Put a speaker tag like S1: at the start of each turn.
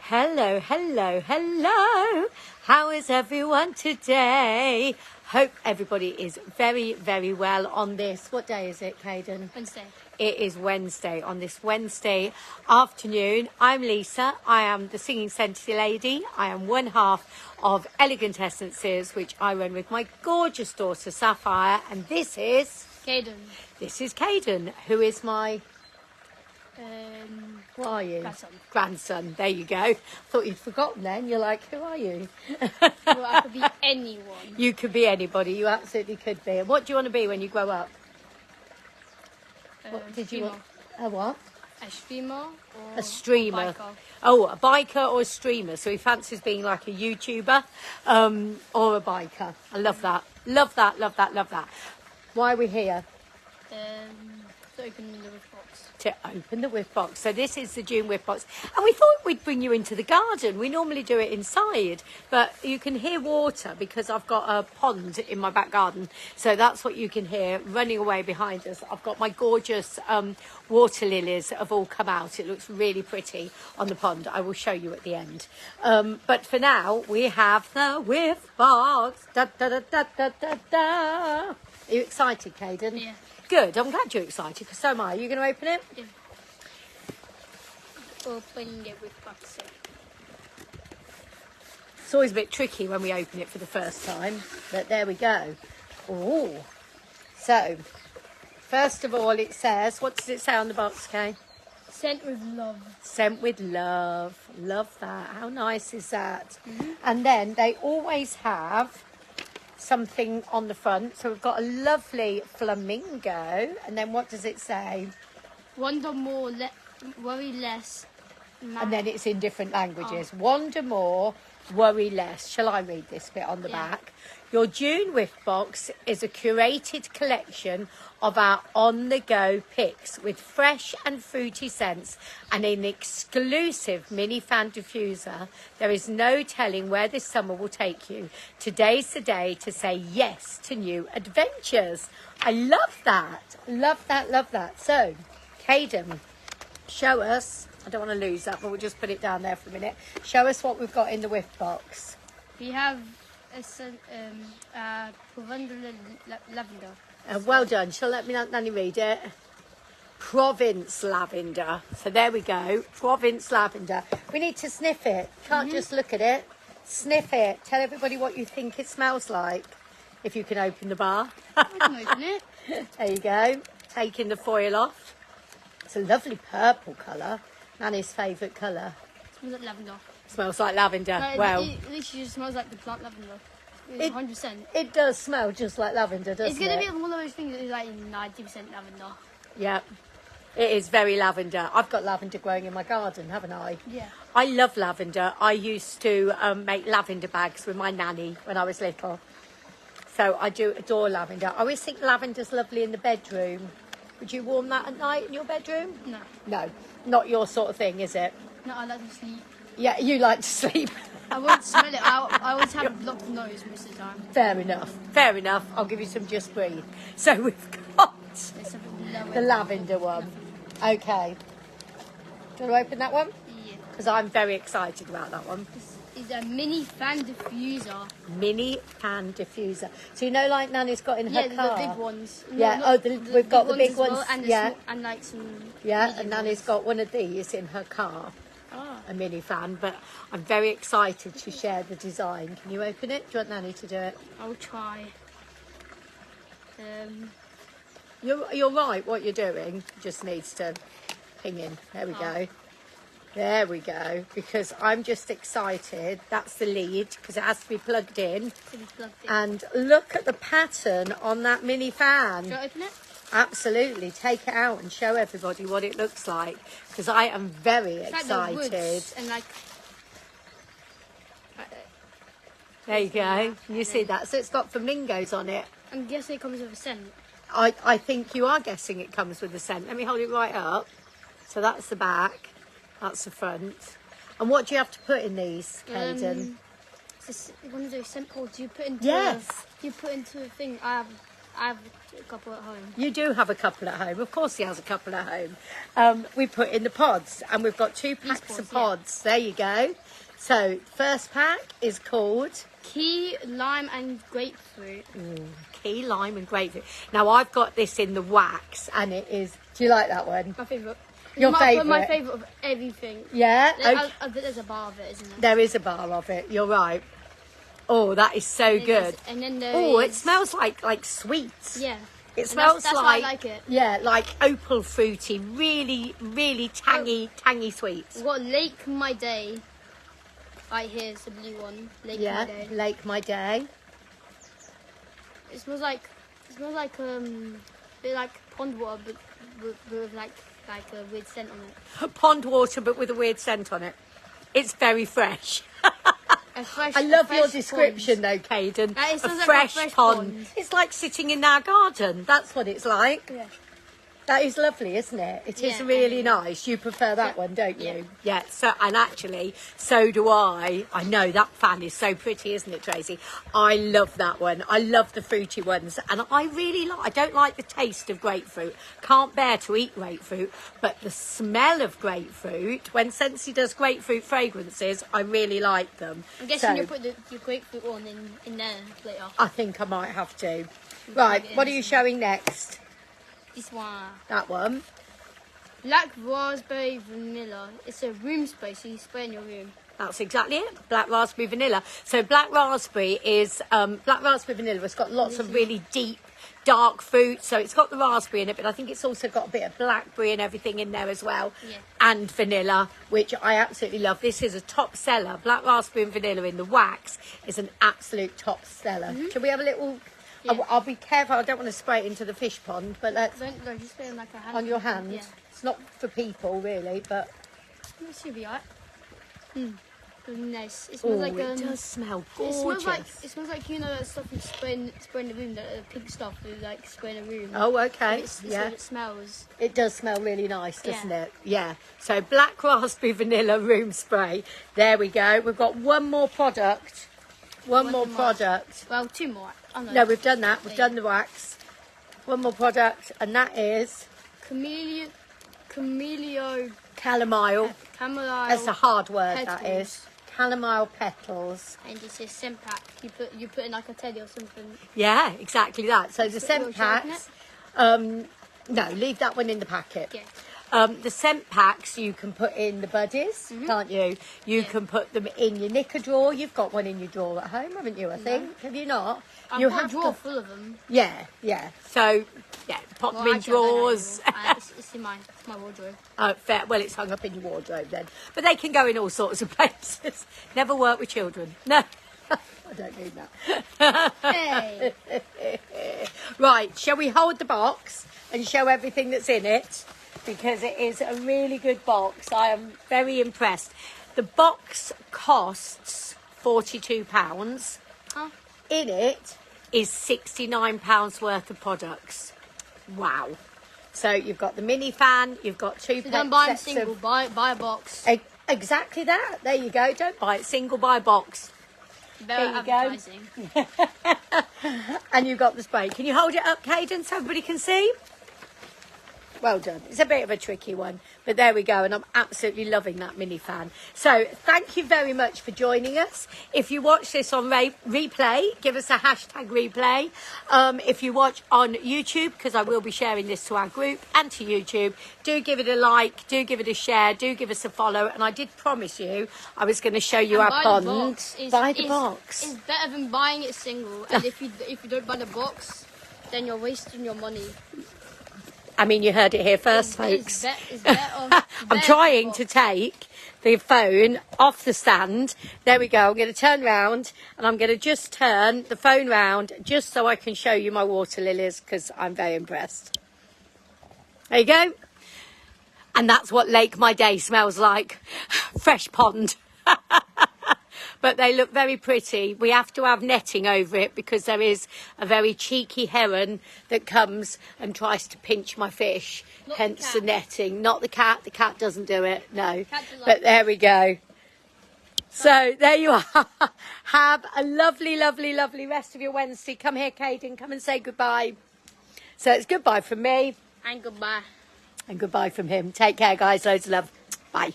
S1: Hello, hello, hello. How is everyone today? Hope everybody is very, very well on this. What day is it, Caden?
S2: Wednesday.
S1: It is Wednesday. On this Wednesday afternoon, I'm Lisa. I am the singing Scentsy lady. I am one half of Elegant Essences, which I run with my gorgeous daughter Sapphire. And this is...
S2: Caden.
S1: This is Caden, who is my... What are you?
S2: Grandson.
S1: Grandson. There you go. Thought you'd forgotten then. You're like, who are you?
S2: Well, I could be anyone.
S1: You could be anybody. You absolutely could be. And what do you want to be when you grow up? What did you want? A what?
S2: A streamer or
S1: a streamer.
S2: a biker.
S1: Oh, a biker or a streamer. So he fancies being like a YouTuber or a biker. I love that. Love that, love that, love that. Why are we here?
S2: To open the whiff box.
S1: To open the whiff box. So this is the June whiff box. And we thought we'd bring you into the garden. We normally do it inside, but you can hear water because I've got a pond in my back garden. So that's what you can hear running away behind us. I've got my gorgeous water lilies that have all come out. It looks really pretty on the pond. I will show you at the end. But for now, we have the whiff box. Da, da, da, da, da, da, da. Are you excited, Caden?
S2: Yeah.
S1: Good. I'm glad you're excited because so am I. Are you going to open it?
S2: Yeah. Open the whiff box.
S1: It's always a bit tricky when we open it for the first time, but there we go. Oh, so first of all, it says, what does it say on the box, Kay?
S2: Sent with love.
S1: Sent with love. Love that. How nice is that? And then they always have something on the front. So we've got a lovely flamingo. And then what does it say?
S2: Wonder more, worry less.
S1: And then it's in different languages. Wonder more, worry less. Shall I read this bit on the back? Your June whiff box is a curated collection of our on-the-go picks with fresh and fruity scents and an exclusive mini fan diffuser. There is no telling where this summer will take you. Today's the day to say yes to new adventures. I love that. Love that, love that. So, Caden, show us. I don't want to lose that, but we'll just put it down there for a minute. Show us what we've got in the whiff box.
S2: We have a lavender.
S1: Well done. Shall let me Nanny read it? Province lavender. So there we go. Province lavender. We need to sniff it. Can't just look at it. Sniff it. Tell everybody what you think it smells like. If you can open the bar.
S2: I can open it.
S1: There you go. Taking the foil off. It's a lovely purple colour. Nanny's favourite colour.
S2: Smells like lavender.
S1: Smells like lavender. Well,
S2: it literally just smells like the plant lavender. 100%.
S1: It does smell just like lavender, doesn't it?
S2: It's going to be one of those things that is like 90% lavender.
S1: Yeah, it is very lavender. I've got lavender growing in my garden, haven't I?
S2: Yeah.
S1: I love lavender. I used to make lavender bags with my nanny when I was little. So I do adore lavender. I always think lavender's lovely in the bedroom. Would you warm that at night in your bedroom?
S2: No.
S1: No, not your sort of thing, is it?
S2: No, I like to sleep.
S1: Yeah, you like to sleep.
S2: I won't smell it. I always have a blocked nose most of the time.
S1: Fair enough. Fair enough. I'll give you some Just Breathe. So we've got the lavender one. Okay. Do you want to open that one?
S2: Yeah.
S1: Because I'm very excited about that one.
S2: This is a mini fan diffuser.
S1: Mini fan diffuser. So you know, like Nanny's got in her car.
S2: Yeah, the big ones.
S1: Yeah. We've got the big ones.
S2: And
S1: yeah.
S2: And like some.
S1: Yeah. And Nanny's got one of these in her car. A mini fan, but I'm very excited to share the design. Can you open it? Do you want Nanny to do it?
S2: I'll try.
S1: You're right. What you're doing just needs to ping in. There we go. There we go. Because I'm just excited. That's the lead because it has to be plugged in. And look at the pattern on that mini fan.
S2: Do you want to open it?
S1: Absolutely. Take it out and show everybody what it looks like because I am very excited.
S2: Like the woods and like
S1: there you go. You see that? So it's got flamingos on it.
S2: I'm guessing it comes with a scent.
S1: I think you are guessing it comes with a scent. Let me hold it right up. So that's the back. That's the front. And what do you have to put in these, Caden?
S2: One of those scent pods you put into.
S1: Yes.
S2: You put into a thing. I I have a couple at home.
S1: You do have a couple at home. Of course he has a couple at home. We put in the pods, and we've got 2 packs of pods. Yeah. There you go. So, first pack is called...
S2: Key, lime and grapefruit.
S1: Key, lime and grapefruit. Now, I've got this in the wax, and it is... Do you like that one?
S2: My favourite.
S1: Your favourite?
S2: My favourite of everything.
S1: Yeah?
S2: I bet there's a bar of it, isn't there?
S1: There is a bar of it. You're right. Oh, that is so good.
S2: And then
S1: it smells like sweets.
S2: Yeah.
S1: It smells
S2: that's
S1: like...
S2: why I like it.
S1: Yeah, like opal fruity. Really, really tangy sweets.
S2: We've got Lake My Day. Right here is the blue one. Lake My Day.
S1: Lake My Day.
S2: It smells like a bit like pond water, but with like a weird scent on it.
S1: Pond water, but with a weird scent on it. It's very fresh.
S2: Fresh,
S1: I love your description though, Caden.
S2: A
S1: fresh pond. It's like sitting in our garden. That's what it's like.
S2: Yeah.
S1: That is lovely, isn't it? It is really nice. You prefer that one, don't you? Yeah. So, and actually, so do I. I know that fan is so pretty, isn't it, Tracy? I love that one. I love the fruity ones, and I really like. I don't like the taste of grapefruit. Can't bear to eat grapefruit, but the smell of grapefruit. When Scentsy does grapefruit fragrances, I really like them.
S2: I'm guessing you'll put your grapefruit one in there later.
S1: I think I might have to. Right. What are you showing next?
S2: This one.
S1: That one.
S2: Black raspberry vanilla. It's a room spray, so you spray in your room.
S1: That's exactly it. Black raspberry vanilla. So black raspberry vanilla. It's got lots of really deep, dark fruit. So it's got the raspberry in it, but I think it's also got a bit of blackberry and everything in there as well. Yeah. And vanilla, which I absolutely love. This is a top seller. Black raspberry and vanilla in the wax is an absolute top seller. Can we have a little... Yeah. I'll be careful. I don't want to spray it into the fish pond, but let's...
S2: Don't just spray it like a hand.
S1: On your hand? Yeah. It's not for people, really, but...
S2: It should be alright. Nice. It smells like...
S1: it does smell gorgeous.
S2: It smells like, you know, that stuff you spray in the room, the pink stuff you like spray in a room.
S1: Oh, okay.
S2: It's what it smells.
S1: It does smell really nice, doesn't it? Yeah. So, black raspberry vanilla room spray. There we go. We've got one more product. One more product.
S2: Well, 2 more. Oh,
S1: no, we've done that. We've done the wax. One more product, and that is...
S2: Chamomile.
S1: Chamomile.
S2: Chamomile.
S1: That's a hard word,
S2: petals.
S1: That is. Chamomile petals.
S2: And this is scent pack. You put in like a teddy or something.
S1: Yeah, exactly that. So the scent packs... no, leave that one in the packet.
S2: Yeah.
S1: The scent packs you can put in the buddies, can't you? You can put them in your knicker drawer. You've got one in your drawer at home, haven't you, I think? Have you not?
S2: I've got a drawer full of them.
S1: Yeah. So, pop them in drawers.
S2: It's in my wardrobe.
S1: Oh, fair. Well, it's hung up in your wardrobe then. But they can go in all sorts of places. Never work with children. No. I don't need that.
S2: Hey.
S1: Right, shall we hold the box and show everything that's in it? Because it is a really good box. I am very impressed. The box costs £42.
S2: Huh?
S1: In it is £69 worth of products. Wow. So you've got the mini fan, you've got 2
S2: So don't buy them single, buy a box.
S1: Exactly that. There you go. Don't buy it single, buy a box.
S2: There you go.
S1: And you've got the spray. Can you hold it up, Caden, so everybody can see? Well done. It's a bit of a tricky one, but there we go, and I'm absolutely loving that mini fan. So thank you very much for joining us. If you watch this on replay, give us a hashtag replay. If you watch on YouTube, because I will be sharing this to our group and to YouTube, do give it a like, do give it a share, do give us a follow. And I did promise you I was going to show you our pond. Buy the box.
S2: It's better than buying it single, and if you don't buy the box, then you're wasting your money.
S1: I mean, you heard it here first, folks.
S2: It's better
S1: I'm trying to take the phone off the stand. There we go. I'm going to turn round and I'm going to just turn the phone round just so I can show you my water lilies because I'm very impressed. There you go. And that's what Lake My Day smells like. Fresh pond. But they look very pretty. We have to have netting over it because there is a very cheeky heron that comes and tries to pinch my fish. Hence the netting. Not the cat. The cat doesn't do it. No. But there we go. So there you are. Have a lovely, lovely, lovely rest of your Wednesday. Come here, Caden. Come and say goodbye. So it's goodbye from me.
S2: And goodbye.
S1: And goodbye from him. Take care, guys. Loads of love. Bye.